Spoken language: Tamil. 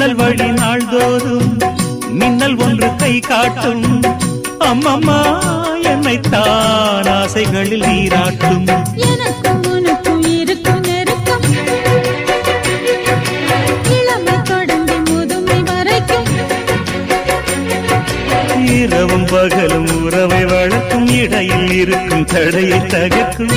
ஜன்னல் வழி நாள்தோறும் மின்னல் ஒன்று கை காட்டும். அம்மம்மா என்னைத்தான் ஆசைகளில் நீராட்டும். எனக்கும் உனக்கும் இருக்கும் நெருக்கம் இளமை தொடங்கி முதுமை வரைக்கும். இரவும் பகலும் உறவை வளர்க்கும் இடையில் இருக்கும் தடையை தகர்க்கும்.